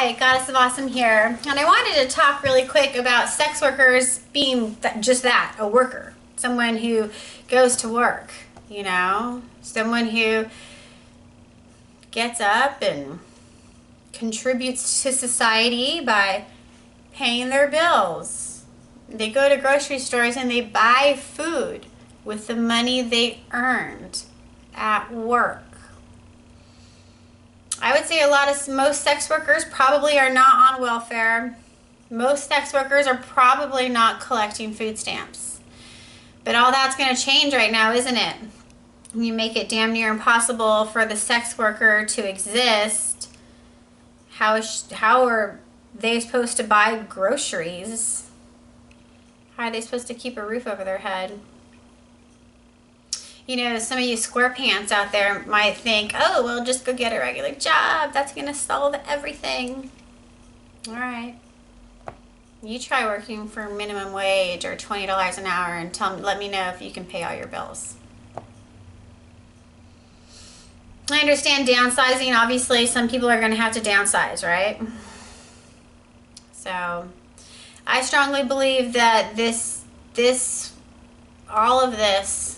Hi, Goddess of Awesome here, and I wanted to talk really quick about sex workers being just that, a worker. Someone who goes to work, someone who gets up and contributes to society by paying their bills. They go to grocery stores and they buy food with the money they earned at work. I would say most sex workers probably are not on welfare. Most sex workers are probably not collecting food stamps. But all that's going to change right now, isn't it? You make it damn near impossible for the sex worker to exist. How are they supposed to buy groceries? How are they supposed to keep a roof over their head? Some of you square pants out there might think, oh, well, just go get a regular job. That's going to solve everything. All right. You try working for minimum wage or $20 an hour and let me know if you can pay all your bills. I understand downsizing. Obviously, some people are going to have to downsize, right? So I strongly believe that all of this,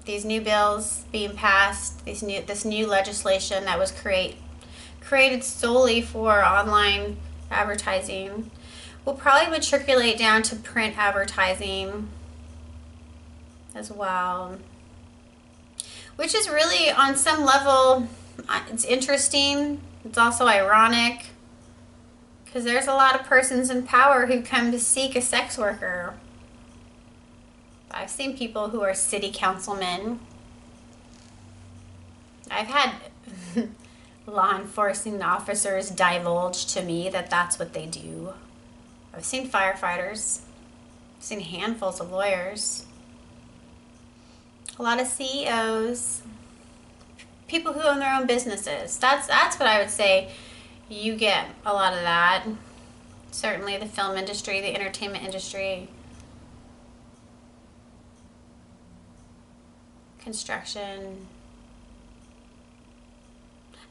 these new bills being passed, this new legislation that was created solely for online advertising, will probably matriculate down to print advertising as well. Which is really, on some level, it's interesting. It's also ironic, because there's a lot of persons in power who come to seek a sex worker. I've seen people who are city councilmen. I've had law enforcement officers divulge to me that that's what they do. I've seen firefighters. I've seen handfuls of lawyers. A lot of CEOs. People who own their own businesses. That's what I would say. You get a lot of that. Certainly the film industry, the entertainment industry. Construction.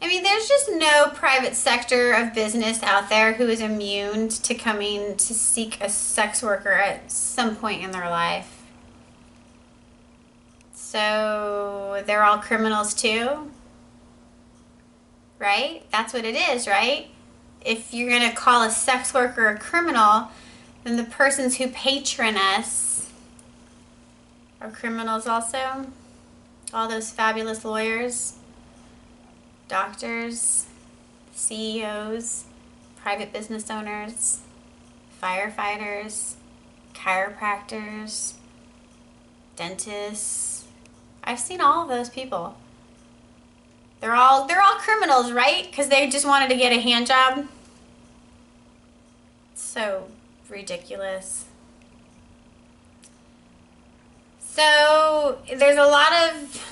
I mean, there's just no private sector of business out there who is immune to coming to seek a sex worker at some point in their life. So they're all criminals too, right? That's what it is, right? If you're going to call a sex worker a criminal, then the persons who patron us are criminals also. All those fabulous lawyers, doctors, CEOs, private business owners, firefighters, chiropractors, dentists. I've seen all of those people. They're all criminals, right? Because they just wanted to get a hand job. So ridiculous. So there's a lot of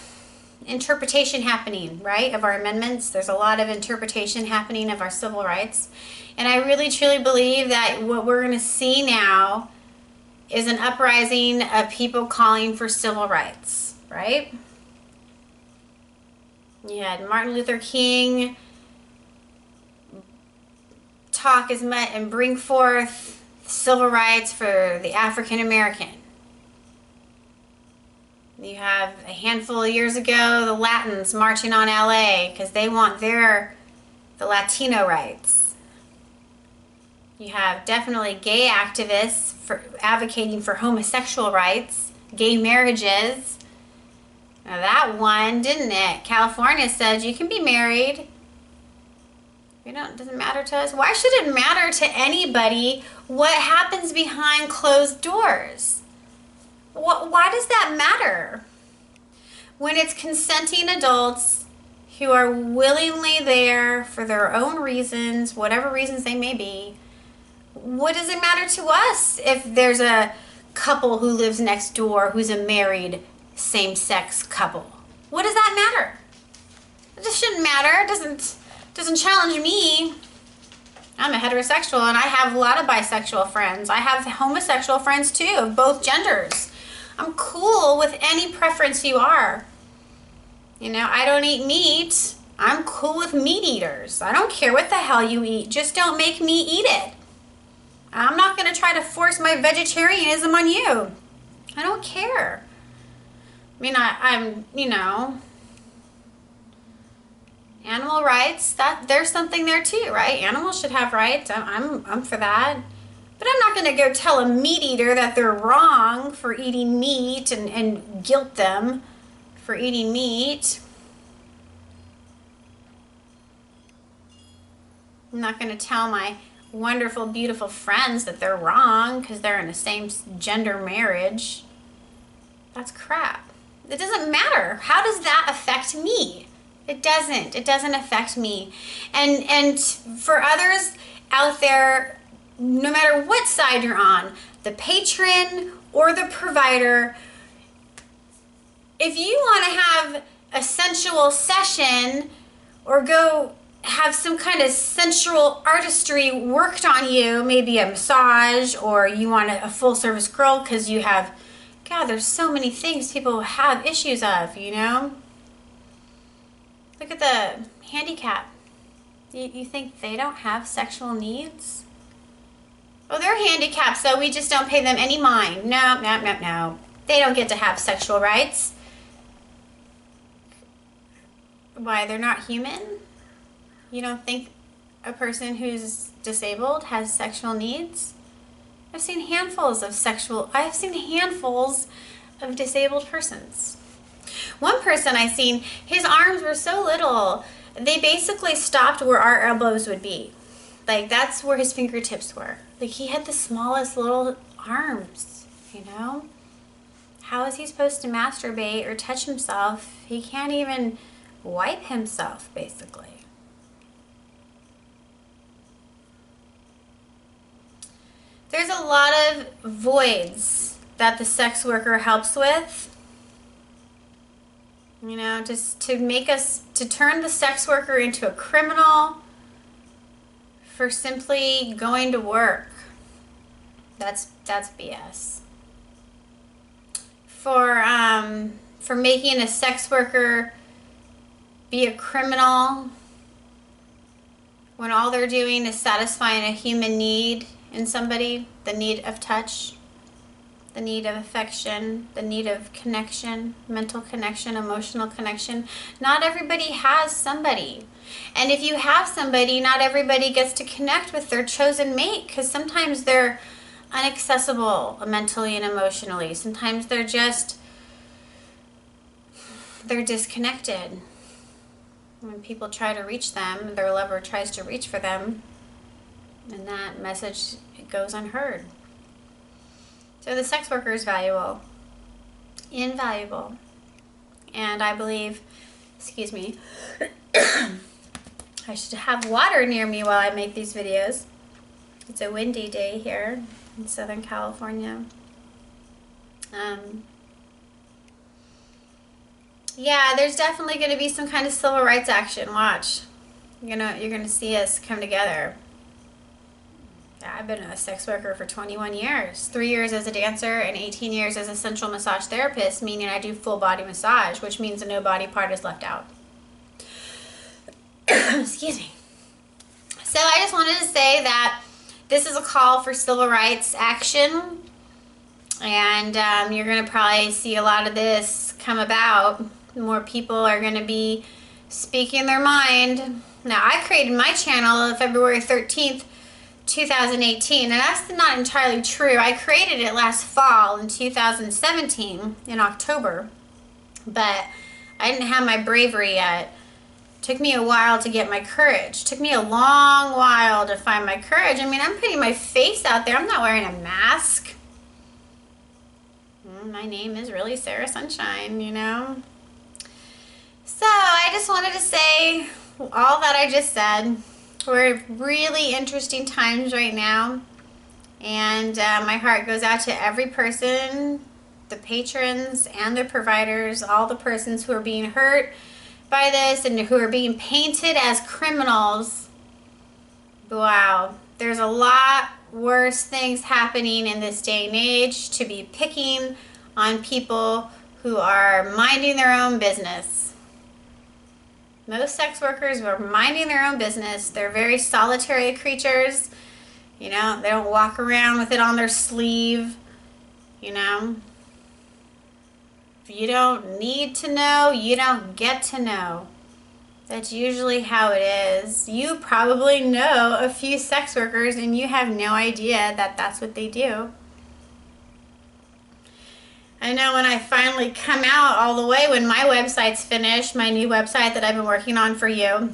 interpretation happening, right, of our amendments. There's a lot of interpretation happening of our civil rights. And I really, truly believe that what we're going to see now is an uprising of people calling for civil rights, right? You had Martin Luther King talk as much and bring forth civil rights for the African American. You have a handful of years ago, the Latins marching on LA because they want the Latino rights. You have definitely gay activists advocating for homosexual rights, gay marriages. Now that won, didn't it? California says you can be married. It doesn't matter to us. Why should it matter to anybody what happens behind closed doors? Why does that matter? When it's consenting adults who are willingly there for their own reasons, whatever reasons they may be, what does it matter to us if there's a couple who lives next door who's a married same-sex couple? What does that matter? It just shouldn't matter. It doesn't challenge me. I'm a heterosexual and I have a lot of bisexual friends. I have homosexual friends too, of both genders. I'm cool with any preference you are. I don't eat meat. I'm cool with meat eaters. I don't care what the hell you eat. Just don't make me eat it. I'm not going to try to force my vegetarianism on you. I don't care. I mean, I'm, you know, animal rights, there's something there too, right? Animals should have rights. I'm for that. But I'm not going to go tell a meat eater that they're wrong for eating meat and guilt them for eating meat. I'm not going to tell my wonderful, beautiful friends that they're wrong because they're in the same gender marriage. That's crap. It doesn't matter. How does that affect me? It doesn't. It doesn't affect me. And for others out there, no matter what side you're on, the patron or the provider, if you want to have a sensual session or go have some kind of sensual artistry worked on you, maybe a massage, or you want a full service girl because you have, God, there's so many things people have issues of, you know? Look at the handicap. You think they don't have sexual needs? Oh, they're handicapped, so we just don't pay them any mind. No, no, no, no. They don't get to have sexual rights. Why, they're not human? You don't think a person who's disabled has sexual needs? I've seen handfuls of disabled persons. One person I seen, his arms were so little, they basically stopped where our elbows would be. Like, that's where his fingertips were. Like, he had the smallest little arms, you know? How is he supposed to masturbate or touch himself? He can't even wipe himself, basically. There's a lot of voids that the sex worker helps with. You know, just to turn the sex worker into a criminal for simply going to work. That's BS. For making a sex worker be a criminal when all they're doing is satisfying a human need in somebody, the need of touch, the need of affection, the need of connection, mental connection, emotional connection. Not everybody has somebody. And if you have somebody, not everybody gets to connect with their chosen mate, because sometimes they're inaccessible mentally and emotionally. Sometimes they're disconnected. When people try to reach them, their lover tries to reach for them, and that message goes unheard. So the sex worker is valuable, invaluable. And I believe, excuse me, I should have water near me while I make these videos. It's a windy day here in Southern California. Yeah, there's definitely going to be some kind of civil rights action. Watch. You're gonna see us come together. Yeah, I've been a sex worker for 21 years. 3 years as a dancer and 18 years as a sensual massage therapist, meaning I do full body massage, which means that no body part is left out. Excuse me. So I just wanted to say that this is a call for civil rights action, and you're going to probably see a lot of this come about. More people are going to be speaking their mind. Now, I created my channel February 13th, 2018, and that's not entirely true. I created it last fall in 2017 in October, but I didn't have my bravery yet. It took me a while to get my courage. It took me a long while to find my courage. I mean, I'm putting my face out there. I'm not wearing a mask. My name is really Sarah Sunshine, you know. So I just wanted to say all that I just said. We're really interesting times right now, and my heart goes out to every person, the patrons and the providers, all the persons who are being hurt by this and who are being painted as criminals. Wow, there's a lot worse things happening in this day and age to be picking on people who are minding their own business. Most sex workers are minding their own business. They're very solitary creatures. You know, they don't walk around with it on their sleeve. You know, if you don't need to know, you don't get to know. That's usually how it is. You probably know a few sex workers and you have no idea that that's what they do. I know when I finally come out all the way, when my website's finished, my new website that I've been working on for you,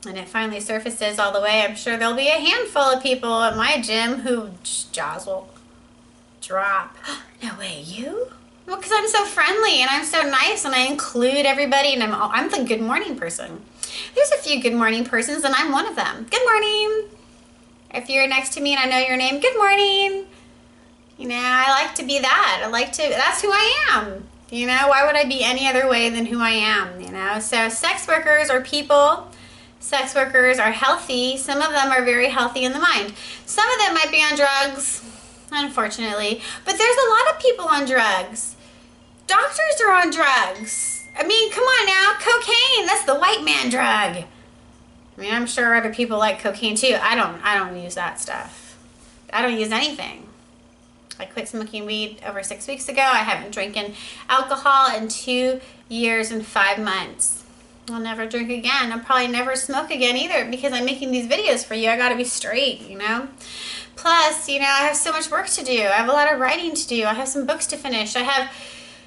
and it finally surfaces all the way, I'm sure there'll be a handful of people at my gym who jaws will drop. No way, you? Well, because I'm so friendly and I'm so nice and I include everybody and I'm the good morning person. There's a few good morning persons and I'm one of them. Good morning. If you're next to me and I know your name, good morning. You know, I like to be that. That's who I am. You know, why would I be any other way than who I am, you know? So sex workers are people. Sex workers are healthy. Some of them are very healthy in the mind. Some of them might be on drugs, unfortunately. But there's a lot of people on drugs. Doctors are on drugs. I mean, come on now. Cocaine, that's the white man drug. I mean, I'm sure other people like cocaine too. I don't use that stuff. I don't use anything. I quit smoking weed over 6 weeks ago. I haven't drinking alcohol in 2 years and 5 months. I'll never drink again. I'll probably never smoke again either because I'm making these videos for you. I gotta be straight, you know? Plus, you know, I have so much work to do. I have a lot of writing to do. I have some books to finish. I have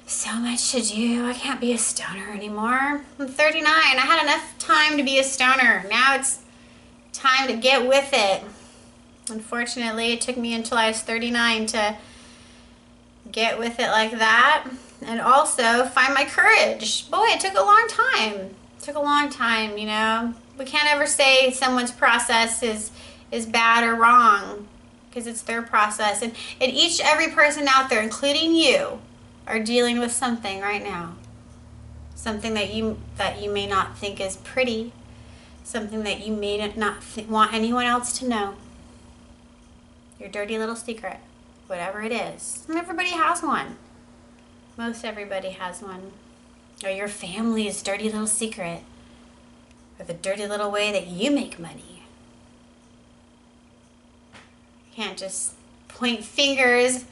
so much to do. I can't be a stoner anymore. I'm 39. I had enough time to be a stoner. Now it's time to get with it. Unfortunately, it took me until I was 39 to get with it like that and also find my courage. Boy, it took a long time. It took a long time, you know. We can't ever say someone's process is bad or wrong because it's their process. And every person out there, including you, are dealing with something right now. Something that you may not think is pretty. Something that you may not want anyone else to know. Your dirty little secret, whatever it is. And everybody has one. Most everybody has one. Or your family's dirty little secret. Or the dirty little way that you make money. You can't just point fingers,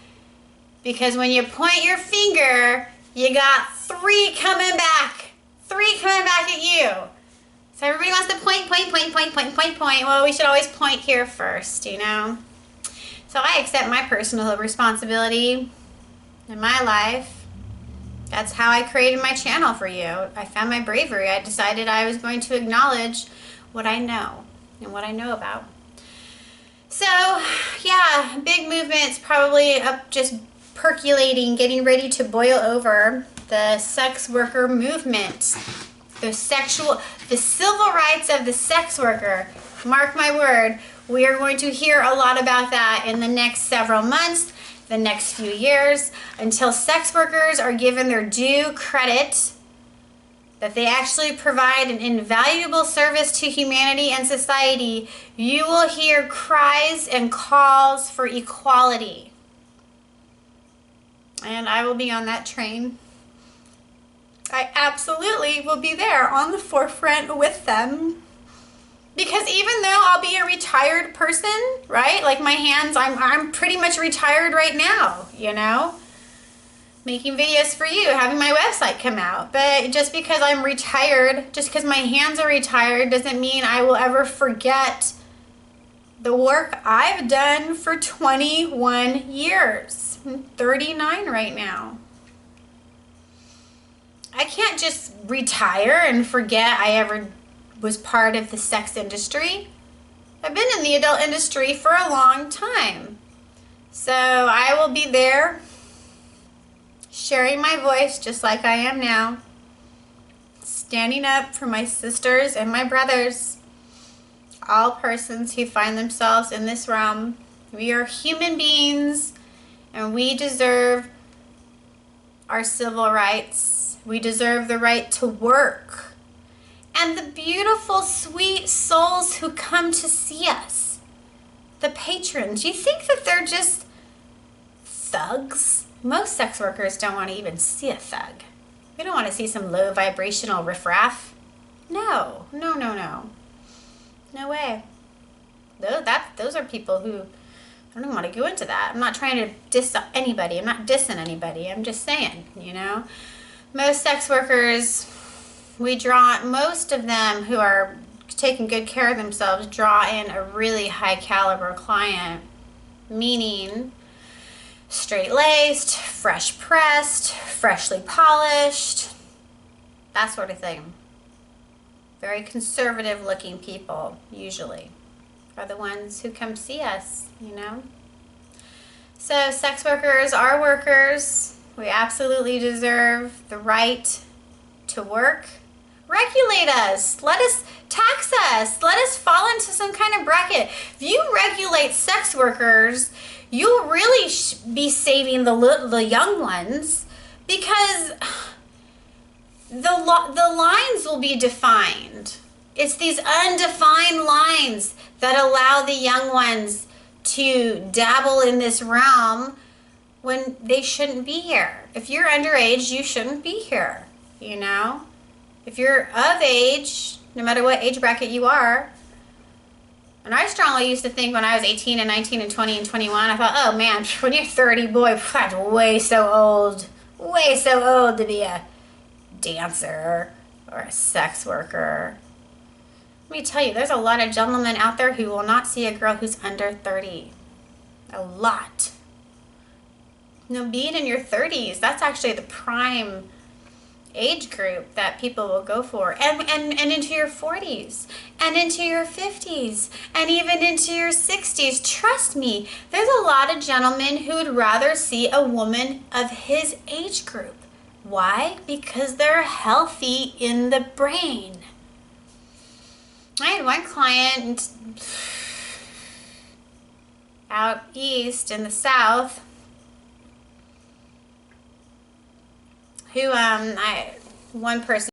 because when you point your finger, you got 3 coming back. 3 coming back at you. So everybody wants to point. Well, we should always point here first, you know. So I accept my personal responsibility in my life. That's how I created my channel for you. I found my bravery. I decided I was going to acknowledge what I know and what I know about. So, yeah, big movements probably up, just percolating, getting ready to boil over. The sex worker movement. The civil rights of the sex worker. Mark my word. We are going to hear a lot about that in the next several months, the next few years, until sex workers are given their due credit, that they actually provide an invaluable service to humanity and society. You will hear cries and calls for equality. And I will be on that train. I absolutely will be there on the forefront with them. Because even though I'll be a retired person, right? Like my hands, I'm pretty much retired right now, you know? Making videos for you, having my website come out. But just because I'm retired, just because my hands are retired, doesn't mean I will ever forget the work I've done for 21 years. I'm 39 right now. I can't just retire and forget I ever was part of the sex industry. I've been in the adult industry for a long time. So I will be there sharing my voice just like I am now. Standing up for my sisters and my brothers. All persons who find themselves in this realm. We are human beings and we deserve our civil rights. We deserve the right to work. And the beautiful, sweet souls who come to see us, the patrons, you think that they're just thugs? Most sex workers don't want to even see a thug. We don't want to see some low vibrational riffraff. No, no, no, no. No way. Those are people who, I don't even want to go into that. I'm not trying to diss anybody. I'm not dissing anybody. I'm just saying, Most sex workers, most of them who are taking good care of themselves draw in a really high caliber client, meaning straight-laced, fresh pressed, freshly polished, that sort of thing. Very conservative looking people, usually, are the ones who come see us, So sex workers are workers. We absolutely deserve the right to work. Regulate us. Let us tax us. Let us fall into some kind of bracket. If you regulate sex workers, you'll really be saving the young ones, because the lines will be defined. It's these undefined lines that allow the young ones to dabble in this realm when they shouldn't be here. If you're underage, you shouldn't be here, If you're of age, no matter what age bracket you are. And I strongly used to think when I was 18 and 19 and 20 and 21, I thought, oh man, when you're 30, boy, that's way so old to be a dancer or a sex worker. Let me tell you, there's a lot of gentlemen out there who will not see a girl who's under 30. A lot. Being in your 30s, that's actually the prime age group that people will go for, and into your 40s and into your 50s and even into your 60s. Trust me, there's a lot of gentlemen who would rather see a woman of his age group. Why? Because they're healthy in the brain. I had one client out east in the South who one person